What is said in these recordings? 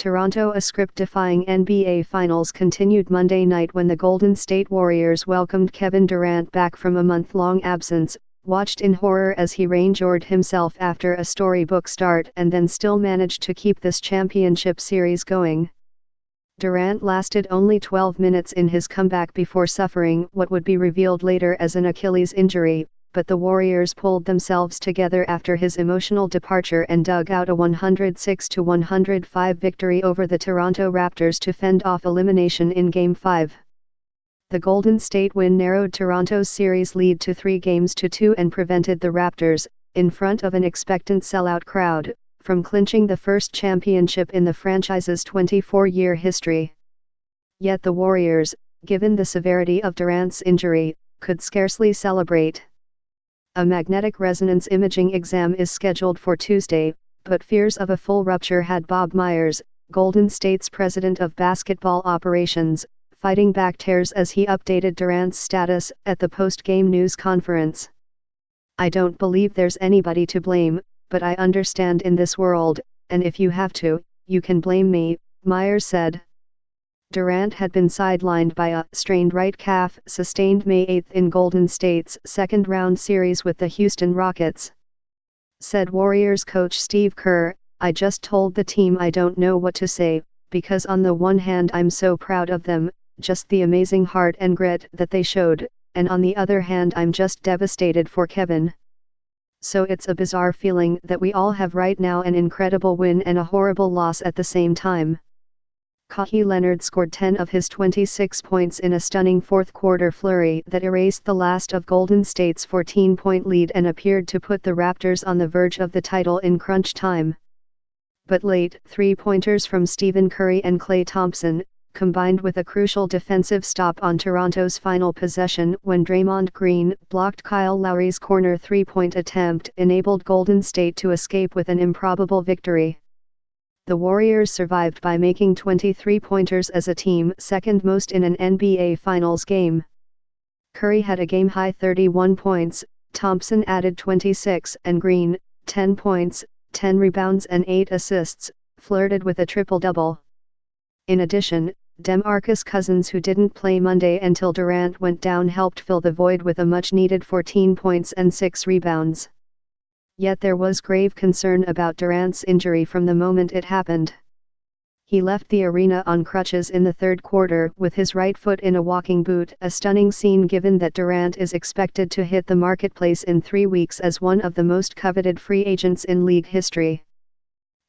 Toronto. A script-defying NBA Finals continued Monday night when the Golden State Warriors welcomed Kevin Durant back from a month-long absence, watched in horror as he re-injured himself after a storybook start and then still managed to keep this championship series going. Durant lasted only 12 minutes in his comeback before suffering what would be revealed later as an Achilles injury, but the Warriors pulled themselves together after his emotional departure and dug out a 106-105 victory over the Toronto Raptors to fend off elimination in Game 5. The Golden State win narrowed Toronto's series lead to 3-2 and prevented the Raptors, in front of an expectant sellout crowd, from clinching the first championship in the franchise's 24-year history. Yet the Warriors, given the severity of Durant's injury, could scarcely celebrate. A magnetic resonance imaging exam is scheduled for Tuesday, but fears of a full rupture had Bob Myers, Golden State's president of basketball operations, fighting back tears as he updated Durant's status at the post-game news conference. "I don't believe there's anybody to blame, but I understand in this world, and if you have to, you can blame me," Myers said. Durant had been sidelined by a strained right calf sustained May 8 in Golden State's second-round series with the Houston Rockets. Said Warriors coach Steve Kerr, "I just told the team I don't know what to say, because on the one hand I'm so proud of them, just the amazing heart and grit that they showed, and on the other hand I'm just devastated for Kevin. So it's a bizarre feeling that we all have right now, an incredible win and a horrible loss at the same time." Kawhi Leonard scored 10 of his 26 points in a stunning fourth-quarter flurry that erased the last of Golden State's 14-point lead and appeared to put the Raptors on the verge of the title in crunch time. But late three-pointers from Stephen Curry and Klay Thompson, combined with a crucial defensive stop on Toronto's final possession when Draymond Green blocked Kyle Lowry's corner three-point attempt, enabled Golden State to escape with an improbable victory. The Warriors survived by making 23 pointers as a team, second most in an NBA Finals game. Curry had a game-high 31 points, Thompson added 26 and Green, 10 points, 10 rebounds and 8 assists, flirted with a triple-double. In addition, DeMarcus Cousins, who didn't play Monday until Durant went down, helped fill the void with a much-needed 14 points and 6 rebounds. Yet there was grave concern about Durant's injury from the moment it happened. He left the arena on crutches in the third quarter with his right foot in a walking boot, a stunning scene given that Durant is expected to hit the marketplace in 3 weeks as one of the most coveted free agents in league history.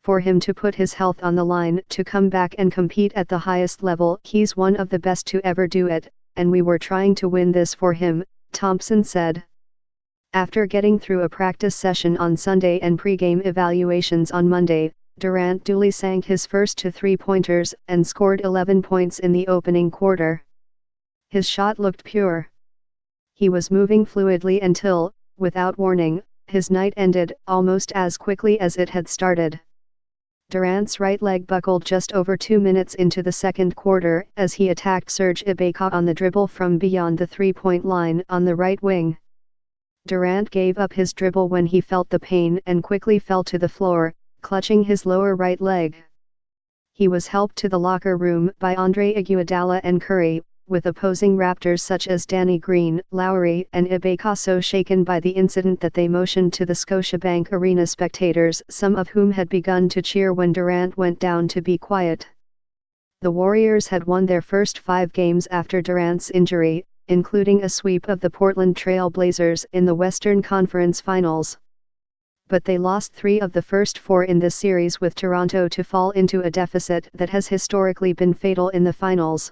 For him to put his health on the line to come back and compete at the highest level, he's one of the best to ever do it, and we were trying to win this for him, Thompson said. After getting through a practice session on Sunday and pre-game evaluations on Monday, Durant duly sank his first 2 three-pointers and scored 11 points in the opening quarter. His shot looked pure. He was moving fluidly until, without warning, his night ended almost as quickly as it had started. Durant's right leg buckled just over 2 minutes into the second quarter as he attacked Serge Ibaka on the dribble from beyond the three-point line on the right wing. Durant gave up his dribble when he felt the pain and quickly fell to the floor, clutching his lower right leg. He was helped to the locker room by Andre Iguodala and Curry, with opposing Raptors such as Danny Green, Lowry and Ibaka so shaken by the incident that they motioned to the Scotiabank Arena spectators, some of whom had begun to cheer when Durant went down, to be quiet. The Warriors had won their first 5 games after Durant's injury, including a sweep of the Portland Trail Blazers in the Western Conference Finals. But they lost 3 of the first 4 in this series, with Toronto to fall into a deficit that has historically been fatal in the finals.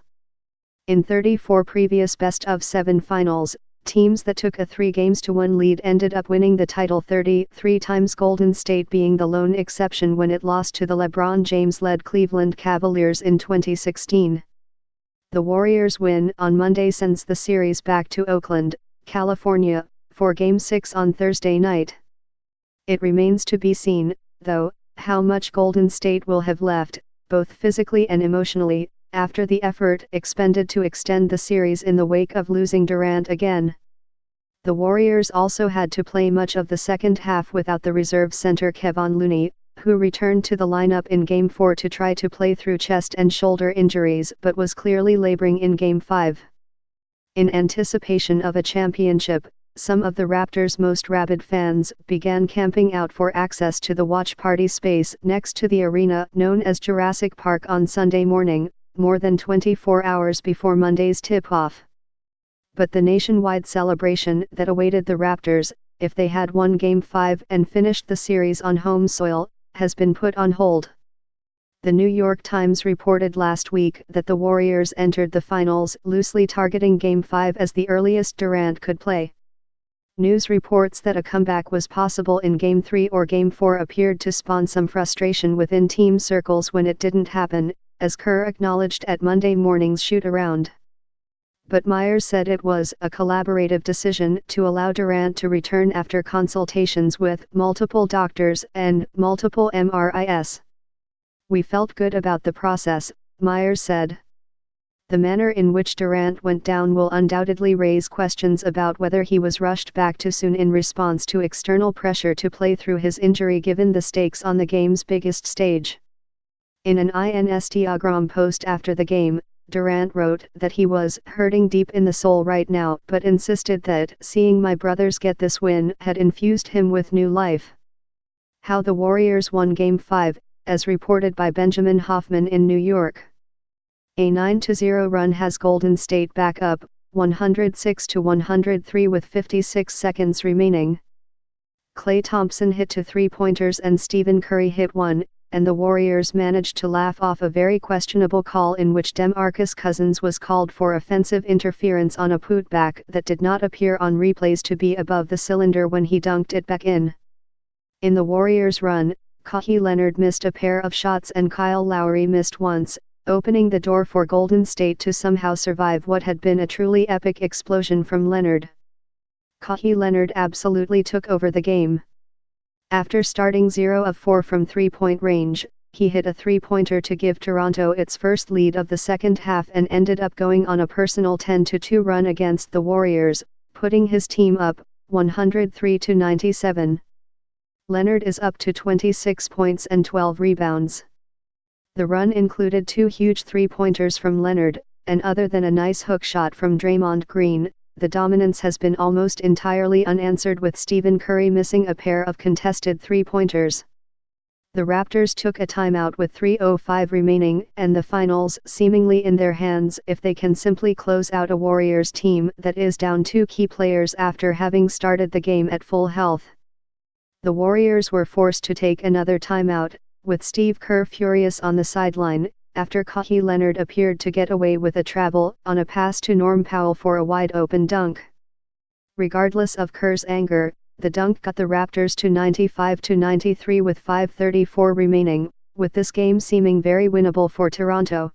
In 34 previous best-of-7 finals, teams that took a 3-1 lead ended up winning the title 33 times, Golden State being the lone exception when it lost to the LeBron James-led Cleveland Cavaliers in 2016. The Warriors' win on Monday sends the series back to Oakland, California, for Game 6 on Thursday night. It remains to be seen, though, how much Golden State will have left, both physically and emotionally, after the effort expended to extend the series in the wake of losing Durant again. The Warriors also had to play much of the second half without the reserve center Kevon Looney, who returned to the lineup in Game 4 to try to play through chest and shoulder injuries but was clearly laboring in Game 5. In anticipation of a championship, some of the Raptors' most rabid fans began camping out for access to the watch party space next to the arena known as Jurassic Park on Sunday morning, more than 24 hours before Monday's tip-off. But the nationwide celebration that awaited the Raptors, if they had won Game 5 and finished the series on home soil, has been put on hold. The New York Times reported last week that the Warriors entered the finals loosely targeting Game 5 as the earliest Durant could play. News reports that a comeback was possible in Game 3 or Game 4 appeared to spawn some frustration within team circles when it didn't happen, as Kerr acknowledged at Monday morning's shoot-around. But Myers said it was a collaborative decision to allow Durant to return after consultations with multiple doctors and multiple MRIs. "We felt good about the process," Myers said. "The manner in which Durant went down will undoubtedly raise questions about whether he was rushed back too soon in response to external pressure to play through his injury given the stakes on the game's biggest stage." In an Instagram post after the game, Durant wrote that he was hurting deep in the soul right now but insisted that seeing my brothers get this win had infused him with new life. How the Warriors won Game 5, as reported by Benjamin Hoffman in New York. A 9-0 run has Golden State back up, 106-103 with 56 seconds remaining. Klay Thompson hit 2 3-pointers and Stephen Curry hit 1, and the Warriors managed to laugh off a very questionable call in which DeMarcus Cousins was called for offensive interference on a putback that did not appear on replays to be above the cylinder when he dunked it back in. In the Warriors' run, Kawhi Leonard missed a pair of shots and Kyle Lowry missed once, opening the door for Golden State to somehow survive what had been a truly epic explosion from Leonard. Kawhi Leonard absolutely took over the game. After starting 0 of 4 from three-point range, he hit a three-pointer to give Toronto its first lead of the second half and ended up going on a personal 10-2 run against the Warriors, putting his team up, 103-97. Leonard is up to 26 points and 12 rebounds. The run included 2 huge three-pointers from Leonard, and other than a nice hook shot from Draymond Green, the dominance has been almost entirely unanswered with Stephen Curry missing a pair of contested three-pointers. The Raptors took a timeout with 3:05 remaining and the finals seemingly in their hands if they can simply close out a Warriors team that is down 2 key players after having started the game at full health. The Warriors were forced to take another timeout, with Steve Kerr furious on the sideline, after Kawhi Leonard appeared to get away with a travel on a pass to Norm Powell for a wide-open dunk. Regardless of Kerr's anger, the dunk got the Raptors to 95-93 with 5:34 remaining, with this game seeming very winnable for Toronto.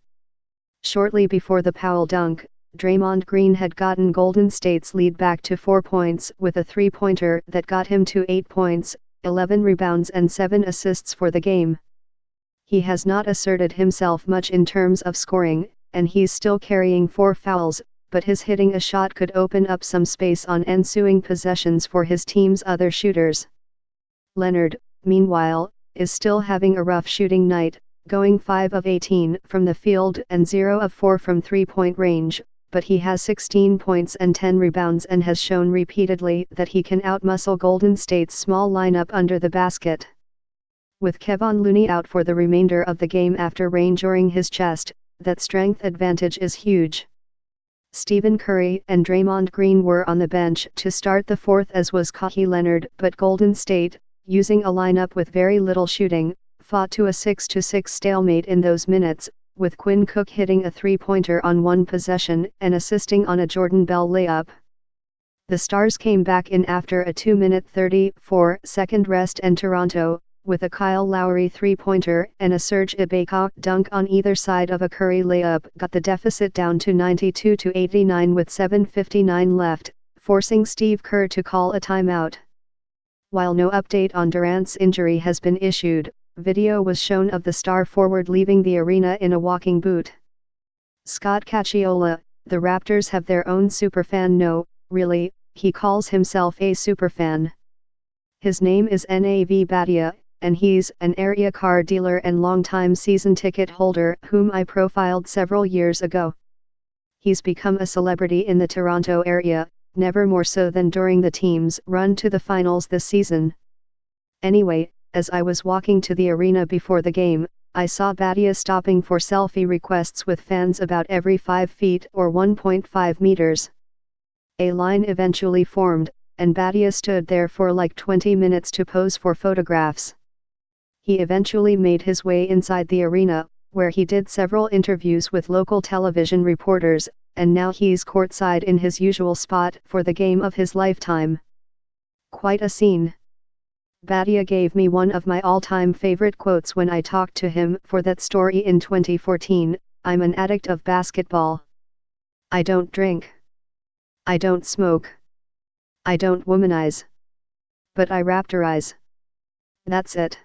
Shortly before the Powell dunk, Draymond Green had gotten Golden State's lead back to 4 points with a three-pointer that got him to 8 points, 11 rebounds and 7 assists for the game. He has not asserted himself much in terms of scoring, and he's still carrying 4 fouls, but his hitting a shot could open up some space on ensuing possessions for his team's other shooters. Leonard, meanwhile, is still having a rough shooting night, going 5 of 18 from the field and 0 of 4 from three-point range, but he has 16 points and 10 rebounds and has shown repeatedly that he can outmuscle Golden State's small lineup under the basket. With Kevon Looney out for the remainder of the game after re-injuring his chest, that strength advantage is huge. Stephen Curry and Draymond Green were on the bench to start the fourth as was Kawhi Leonard, but Golden State, using a lineup with very little shooting, fought to a 6-6 stalemate in those minutes, with Quinn Cook hitting a three-pointer on one possession and assisting on a Jordan Bell layup. The Stars came back in after a 2-minute 34-second rest and Toronto, with a Kyle Lowry three-pointer and a Serge Ibaka dunk on either side of a Curry layup, got the deficit down to 92-89 with 7:59 left, forcing Steve Kerr to call a timeout. While no update on Durant's injury has been issued, video was shown of the star forward leaving the arena in a walking boot. Scott Cacciola, the Raptors have their own superfan. No, really, he calls himself a superfan. His name is N.B.A, and he's an area car dealer and longtime season ticket holder whom I profiled several years ago. He's become a celebrity in the Toronto area, never more so than during the team's run to the finals this season. Anyway, as I was walking to the arena before the game, I saw Badia stopping for selfie requests with fans about every 5 feet or 1.5 meters. A line eventually formed, and Badia stood there for like 20 minutes to pose for photographs. He eventually made his way inside the arena, where he did several interviews with local television reporters, and now he's courtside in his usual spot for the game of his lifetime. Quite a scene. Badia gave me one of my all-time favorite quotes when I talked to him for that story in 2014, "I'm an addict of basketball. I don't drink. I don't smoke. I don't womanize. But I raptorize. That's it."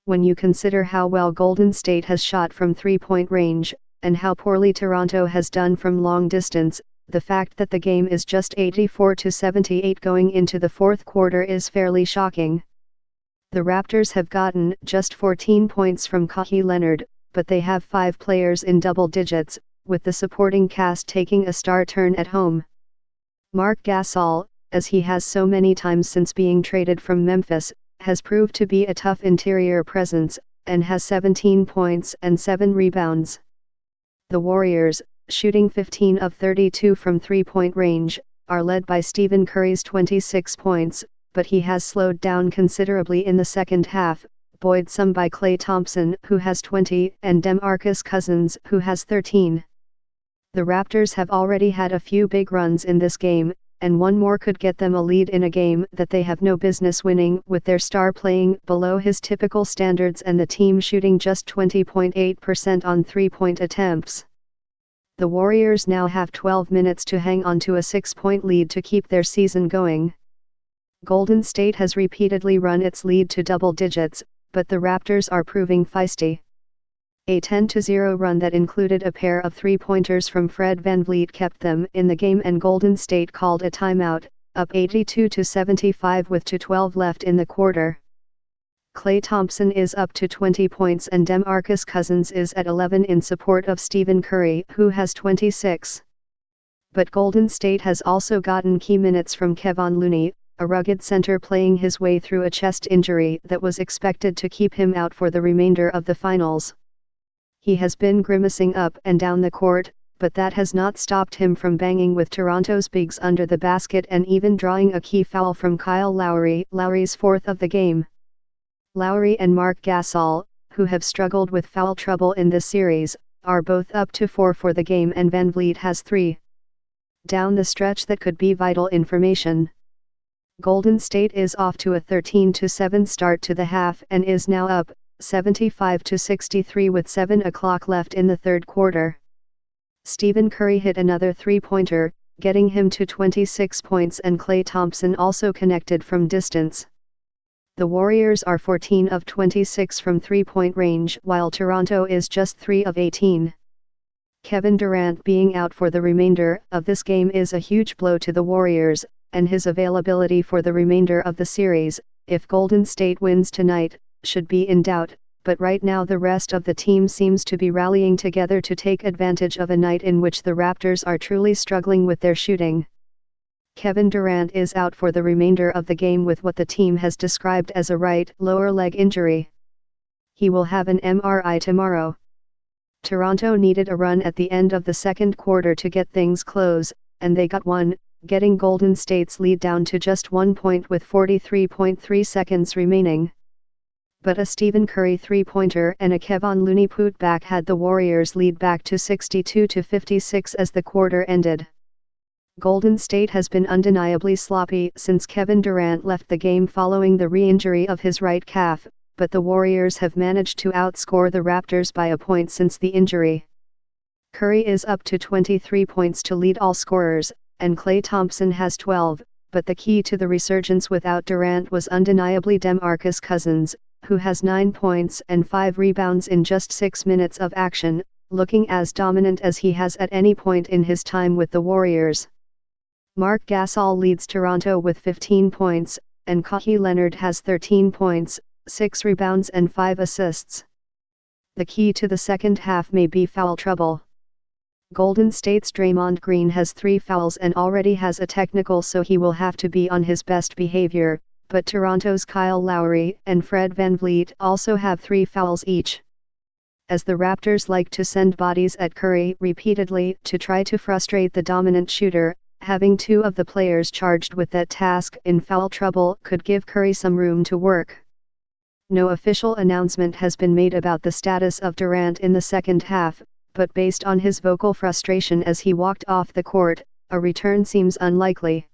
When you consider how well Golden State has shot from three-point range, and how poorly Toronto has done from long distance, the fact that the game is just 84-78 going into the fourth quarter is fairly shocking. The Raptors have gotten just 14 points from Kawhi Leonard, but they have 5 players in double digits, with the supporting cast taking a star turn at home. Marc Gasol, as he has so many times since being traded from Memphis, has proved to be a tough interior presence, and has 17 points and 7 rebounds. The Warriors, shooting 15 of 32 from three-point range, are led by Stephen Curry's 26 points, but he has slowed down considerably in the second half, buoyed some by Klay Thompson, who has 20, and DeMarcus Cousins, who has 13. The Raptors have already had a few big runs in this game, and one more could get them a lead in a game that they have no business winning, with their star playing below his typical standards and the team shooting just 20.8% on three-point attempts. The Warriors now have 12 minutes to hang on to a 6-point lead to keep their season going. Golden State has repeatedly run its lead to double digits, but the Raptors are proving feisty. A 10-0 run that included a pair of three-pointers from Fred VanVleet kept them in the game, and Golden State called a timeout, up 82-75 with 2:12 left in the quarter. Klay Thompson is up to 20 points and DeMarcus Cousins is at 11 in support of Stephen Curry, who has 26. But Golden State has also gotten key minutes from Kevon Looney, a rugged center playing his way through a chest injury that was expected to keep him out for the remainder of the finals. He has been grimacing up and down the court, but that has not stopped him from banging with Toronto's bigs under the basket and even drawing a key foul from Kyle Lowry, Lowry's 4th of the game. Lowry and Marc Gasol, who have struggled with foul trouble in this series, are both up to 4 for the game, and VanVleet has 3. Down the stretch that could be vital information. Golden State is off to a 13-7 start to the half and is now up 75-63 with 7 o'clock left in the third quarter. Stephen Curry hit another three-pointer, getting him to 26 points, and Klay Thompson also connected from distance. The Warriors are 14 of 26 from three-point range, while Toronto is just 3 of 18. Kevin Durant being out for the remainder of this game is a huge blow to the Warriors, and his availability for the remainder of the series, if Golden State wins tonight, should be in doubt, but right now the rest of the team seems to be rallying together to take advantage of a night in which the Raptors are truly struggling with their shooting. Kevin Durant is out for the remainder of the game with what the team has described as a right lower leg injury. He will have an MRI tomorrow. Toronto needed a run at the end of the second quarter to get things close, and they got one, getting Golden State's lead down to just 1 point with 43.3 seconds remaining. But a Stephen Curry three-pointer and a Kevon Looney putback had the Warriors' lead back to 62-56 as the quarter ended. Golden State has been undeniably sloppy since Kevin Durant left the game following the re-injury of his right calf, but the Warriors have managed to outscore the Raptors by a point since the injury. Curry is up to 23 points to lead all scorers, and Klay Thompson has 12, but the key to the resurgence without Durant was undeniably DeMarcus Cousins, who has 9 points and 5 rebounds in just 6 minutes of action, looking as dominant as he has at any point in his time with the Warriors. Marc Gasol leads Toronto with 15 points, and Kawhi Leonard has 13 points, 6 rebounds and 5 assists. The key to the second half may be foul trouble. Golden State's Draymond Green has 3 fouls and already has a technical, so he will have to be on his best behavior, but Toronto's Kyle Lowry and Fred VanVleet also have 3 fouls each. As the Raptors like to send bodies at Curry repeatedly to try to frustrate the dominant shooter, having 2 of the players charged with that task in foul trouble could give Curry some room to work. No official announcement has been made about the status of Durant in the second half, but based on his vocal frustration as he walked off the court, a return seems unlikely.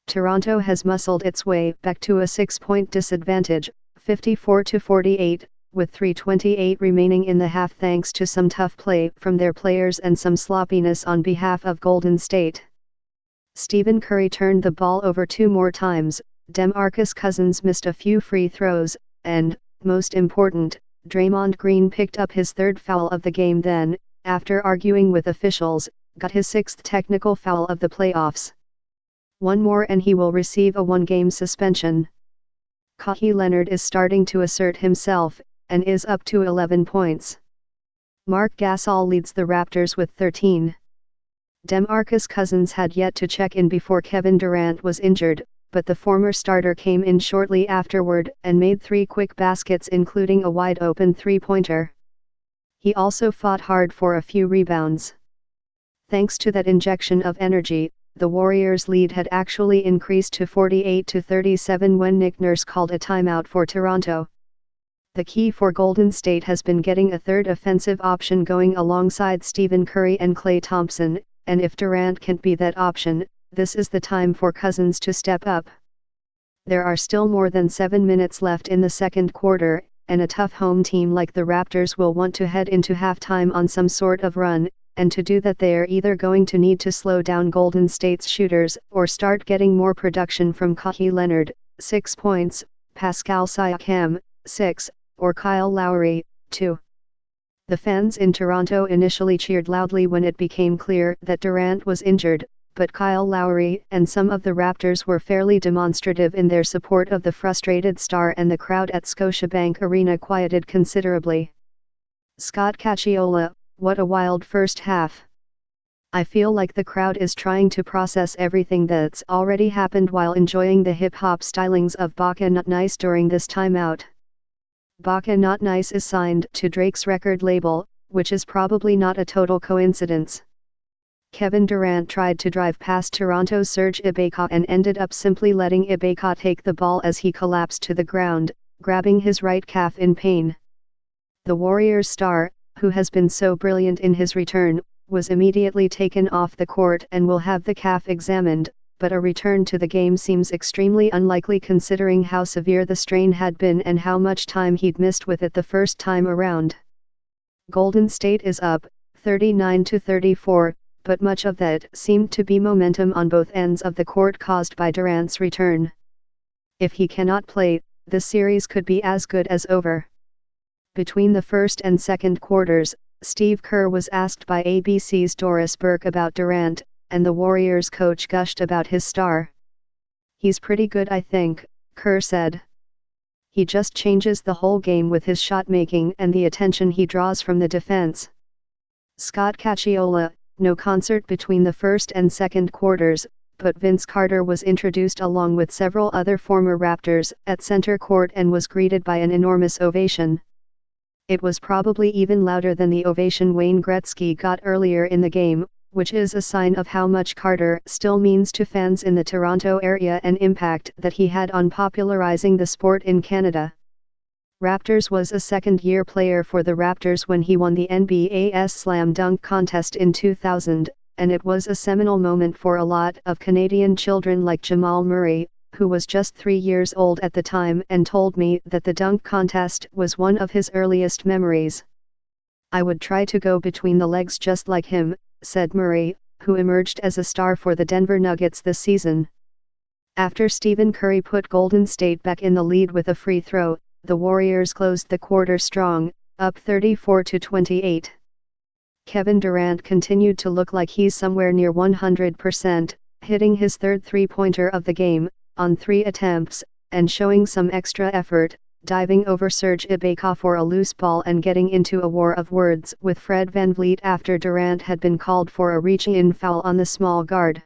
Toronto has muscled its way back to a 6-point disadvantage, 54-48, with 3:28 remaining in the half thanks to some tough play from their players and some sloppiness on behalf of Golden State. Stephen Curry turned the ball over 2 more times, DeMarcus Cousins missed a few free throws, and, most important, Draymond Green picked up his 3rd foul of the game, then, after arguing with officials, got his 6th technical foul of the playoffs. 1 more and he will receive a 1-game suspension. Kawhi Leonard is starting to assert himself, and is up to 11 points. Marc Gasol leads the Raptors with 13. DeMarcus Cousins had yet to check in before Kevin Durant was injured, but the former starter came in shortly afterward and made 3 quick baskets, including a wide-open 3-pointer. He also fought hard for a few rebounds. Thanks to that injection of energy, the Warriors' lead had actually increased to 48-37 when Nick Nurse called a timeout for Toronto. The key for Golden State has been getting a 3rd offensive option going alongside Stephen Curry and Klay Thompson, and if Durant can't be that option, this is the time for Cousins to step up. There are still more than 7 minutes left in the second quarter, and a tough home team like the Raptors will want to head into halftime on some sort of run, and to do that they are either going to need to slow down Golden State's shooters or start getting more production from Kawhi Leonard, 6 points, Pascal Siakam, 6, or Kyle Lowry, 2. The fans in Toronto initially cheered loudly when it became clear that Durant was injured, but Kyle Lowry and some of the Raptors were fairly demonstrative in their support of the frustrated star, and the crowd at Scotiabank Arena quieted considerably. Scott Cacciola, what a wild first half. I feel like the crowd is trying to process everything that's already happened while enjoying the hip-hop stylings of Baka Not Nice during this timeout. Baka Not Nice is signed to Drake's record label, which is probably not a total coincidence. Kevin Durant tried to drive past Toronto's Serge Ibaka and ended up simply letting Ibaka take the ball as he collapsed to the ground, grabbing his right calf in pain. The Warriors star, who has been so brilliant in his return, was immediately taken off the court and will have the calf examined, but a return to the game seems extremely unlikely considering how severe the strain had been and how much time he'd missed with it the first time around. Golden State is up, 39-34, but much of that seemed to be momentum on both ends of the court caused by Durant's return. If he cannot play, the series could be as good as over. Between the first and second quarters, Steve Kerr was asked by ABC's Doris Burke about Durant, and the Warriors coach gushed about his star. "He's pretty good, I think," Kerr said. "He just changes the whole game with his shot making and the attention he draws from the defense." Scott Cacciola, no concert between the first and second quarters, but Vince Carter was introduced along with several other former Raptors at center court and was greeted by an enormous ovation. It was probably even louder than the ovation Wayne Gretzky got earlier in the game, which is a sign of how much Carter still means to fans in the Toronto area and impact that he had on popularizing the sport in Canada. Raptors was a second-year player for the Raptors when he won the N.B.A.'s Slam Dunk Contest in 2000, and it was a seminal moment for a lot of Canadian children like Jamal Murray, who was just 3 years old at the time and told me that the dunk contest was one of his earliest memories. "I would try to go between the legs just like him," said Murray, who emerged as a star for the Denver Nuggets this season. After Stephen Curry put Golden State back in the lead with a free throw, the Warriors closed the quarter strong, up 34-28. Kevin Durant continued to look like he's somewhere near 100%, hitting his third three-pointer of the game, on 3 attempts, and showing some extra effort, diving over Serge Ibaka for a loose ball and getting into a war of words with Fred VanVleet after Durant had been called for a reach-in foul on the small guard.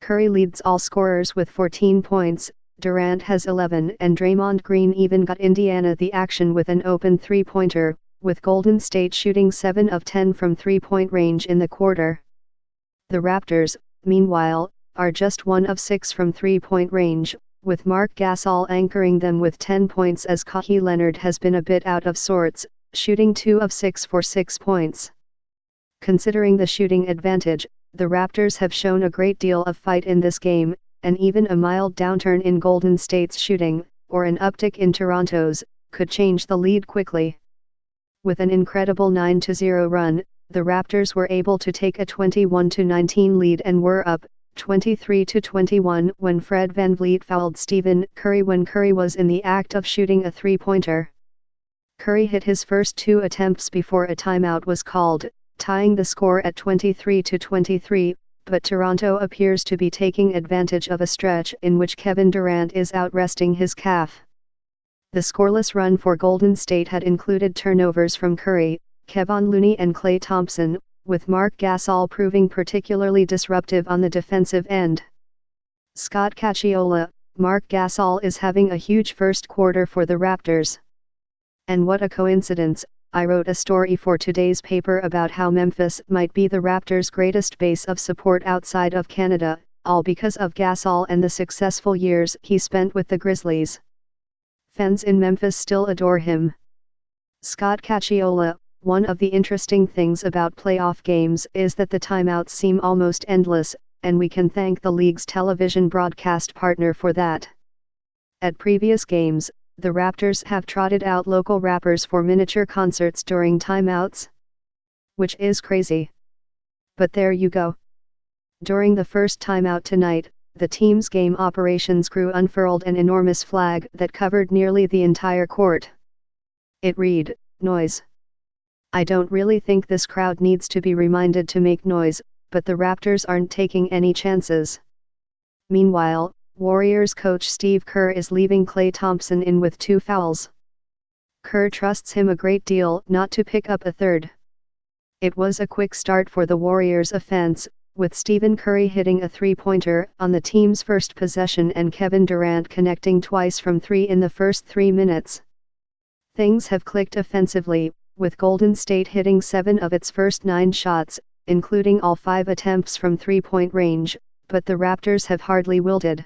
Curry leads all scorers with 14 points, Durant has 11, and Draymond Green even got Indiana the action with an open three-pointer, with Golden State shooting 7 of 10 from three-point range in the quarter. The Raptors, meanwhile, are just 1 of 6 from three-point range, with Marc Gasol anchoring them with 10 points as Kawhi Leonard has been a bit out of sorts, shooting 2 of 6 for 6 points. Considering the shooting advantage, the Raptors have shown a great deal of fight in this game, and even a mild downturn in Golden State's shooting, or an uptick in Toronto's, could change the lead quickly. With an incredible 9-0 run, the Raptors were able to take a 21-19 lead and were up 23-21 when Fred VanVleet fouled Stephen Curry when Curry was in the act of shooting a three-pointer. Curry hit his first 2 attempts before a timeout was called, tying the score at 23-23, but Toronto appears to be taking advantage of a stretch in which Kevin Durant is out resting his calf. The scoreless run for Golden State had included turnovers from Curry, Kevon Looney and Klay Thompson, with Marc Gasol proving particularly disruptive on the defensive end. Scott Cacciola, Marc Gasol is having a huge first quarter for the Raptors. And what a coincidence, I wrote a story for today's paper about how Memphis might be the Raptors' greatest base of support outside of Canada, all because of Gasol and the successful years he spent with the Grizzlies. Fans in Memphis still adore him. Scott Cacciola, one of the interesting things about playoff games is that the timeouts seem almost endless, and we can thank the league's television broadcast partner for that. At previous games, the Raptors have trotted out local rappers for miniature concerts during timeouts. Which is crazy. But there you go. During the first timeout tonight, the team's game operations crew unfurled an enormous flag that covered nearly the entire court. It read, "Noise." I don't really think this crowd needs to be reminded to make noise, but the Raptors aren't taking any chances. Meanwhile, Warriors coach Steve Kerr is leaving Klay Thompson in with 2 fouls. Kerr trusts him a great deal not to pick up a third. It was a quick start for the Warriors' offense, with Stephen Curry hitting a three-pointer on the team's first possession and Kevin Durant connecting twice from 3 in the first 3 minutes. Things have clicked offensively, with Golden State hitting 7 of its first 9 shots, including all 5 attempts from three-point range, but the Raptors have hardly wilted.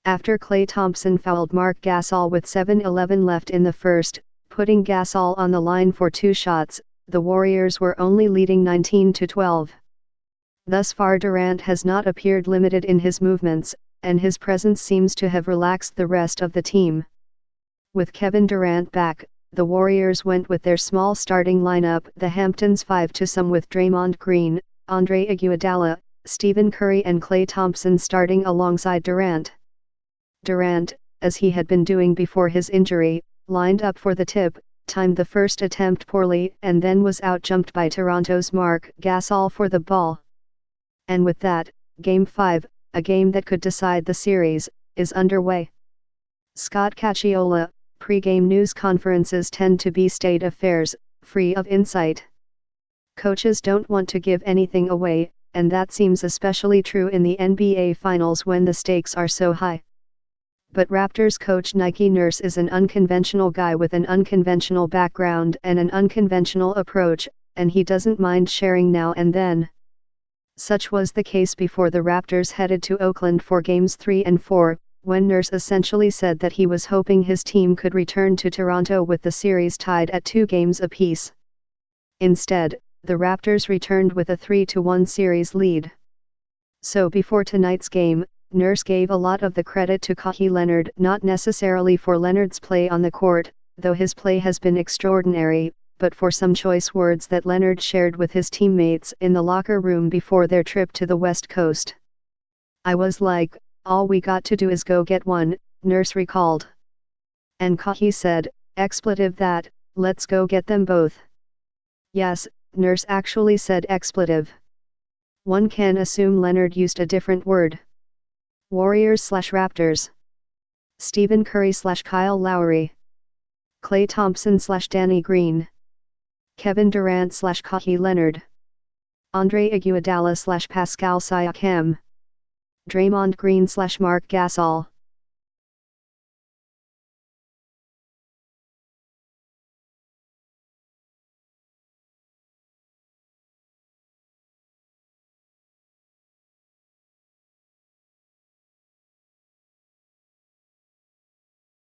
After Klay Thompson fouled Marc Gasol with 7:11 left in the first, putting Gasol on the line for 2 shots, the Warriors were only leading 19-12. Thus far Durant has not appeared limited in his movements, and his presence seems to have relaxed the rest of the team. With Kevin Durant back, the Warriors went with their small starting lineup, the Hamptons 5-some with Draymond Green, Andre Iguodala, Stephen Curry and Klay Thompson starting alongside Durant. Durant, as he had been doing before his injury, lined up for the tip, timed the first attempt poorly and then was out-jumped by Toronto's Marc Gasol for the ball. And with that, Game 5, a game that could decide the series, is underway. Scott Cacciola, pre-game news conferences tend to be state affairs, free of insight. Coaches don't want to give anything away, and that seems especially true in the NBA Finals when the stakes are so high. But Raptors coach Nick Nurse is an unconventional guy with an unconventional background and an unconventional approach, and he doesn't mind sharing now and then. Such was the case before the Raptors headed to Oakland for Games 3 and 4, when Nurse essentially said that he was hoping his team could return to Toronto with the series tied at 2 games apiece. Instead, the Raptors returned with a 3-1 series lead. So before tonight's game, Nurse gave a lot of the credit to Kawhi Leonard, not necessarily for Leonard's play on the court, though his play has been extraordinary, but for some choice words that Leonard shared with his teammates in the locker room before their trip to the West Coast. "I was like, all we got to do is go get one," Nurse recalled. And Kawhi said, expletive that, "Let's go get them both." Yes, Nurse actually said expletive. One can assume Leonard used a different word. Warriors/Raptors. Stephen Curry/Kyle Lowry. Klay Thompson/Danny Green, Kevin Durant/Kawhi Leonard, Andre Iguodala/Pascal Siakam, Draymond Green/Mark Gasol.